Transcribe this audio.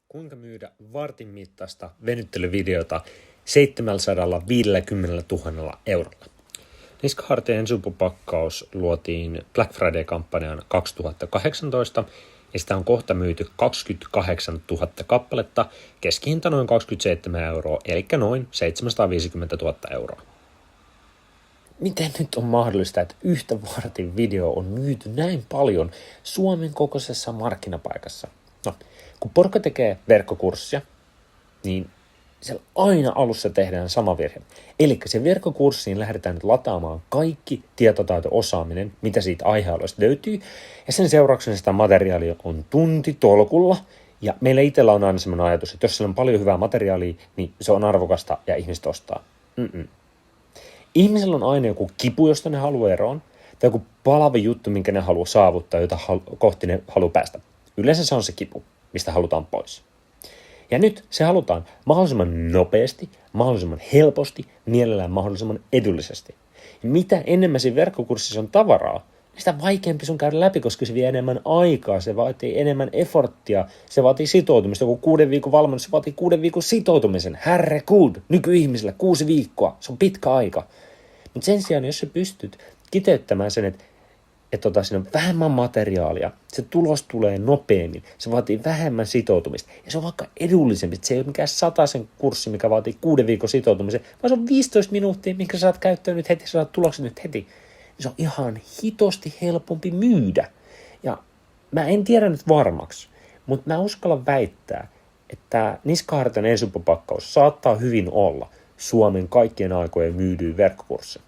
Kuinka myydä vartin mittaista venyttelyvideota 750 000 eurolla? Niskahartien ensupupakkaus luotiin Black Friday-kampanjan 2018 ja sitä on kohta myyty 28 000 kappaletta, keskihinta noin 27 euroa, eli noin 750 000 euroa. Miten nyt on mahdollista, että yhtä vartin video on myyty näin paljon Suomen kokoisessa markkinapaikassa? No, kun porukka tekee verkkokurssia, niin siellä aina alussa tehdään sama virhe. Eli sen verkkokurssiin lähdetään nyt lataamaan kaikki tietotaito-osaaminen, mitä siitä aihealueesta löytyy, ja sen seurauksena sitä materiaalia on tuntitolkulla, ja meillä itsellä on aina sellainen ajatus, että jos siellä on paljon hyvää materiaalia, niin se on arvokasta ja ihmiset ostaa. Ihmisellä on aina joku kipu, josta ne haluaa eroon, tai joku palava juttu, minkä ne haluaa saavuttaa, jota kohti ne haluaa päästä. Yleensä se on se kipu, mistä halutaan pois. Ja nyt se halutaan mahdollisimman nopeasti, mahdollisimman helposti, mielellään mahdollisimman edullisesti. Ja mitä enemmän siinä verkkokurssissa on tavaraa, niin sitä vaikeampi sun käydä läpi, koska se vie enemmän aikaa, se vaatii enemmän efforttia, se vaatii sitoutumista. Joku 6 viikon valmennus, se vaatii 6 viikon sitoutumisen. Herregud, nykyihmisellä 6 viikkoa, se on pitkä aika. Mutta sen sijaan, jos sä pystyt kiteyttämään sen, että siinä on vähemmän materiaalia, se tulos tulee nopeammin, se vaatii vähemmän sitoutumista, ja se on vaikka edullisempi, se ei ole mikään 100 kurssi, mikä vaatii 6 viikon sitoutumisen, vaan se on 15 minuuttia, minkä sä saat käyttöön nyt heti, sä saat tuloksen nyt heti. Se on ihan hitosti helpompi myydä. Ja mä en tiedä nyt varmaksi, mutta mä uskallan väittää, että Niskahartien ensupupakkaus saattaa hyvin olla Suomen kaikkien aikojen myydyin verkkokurssi.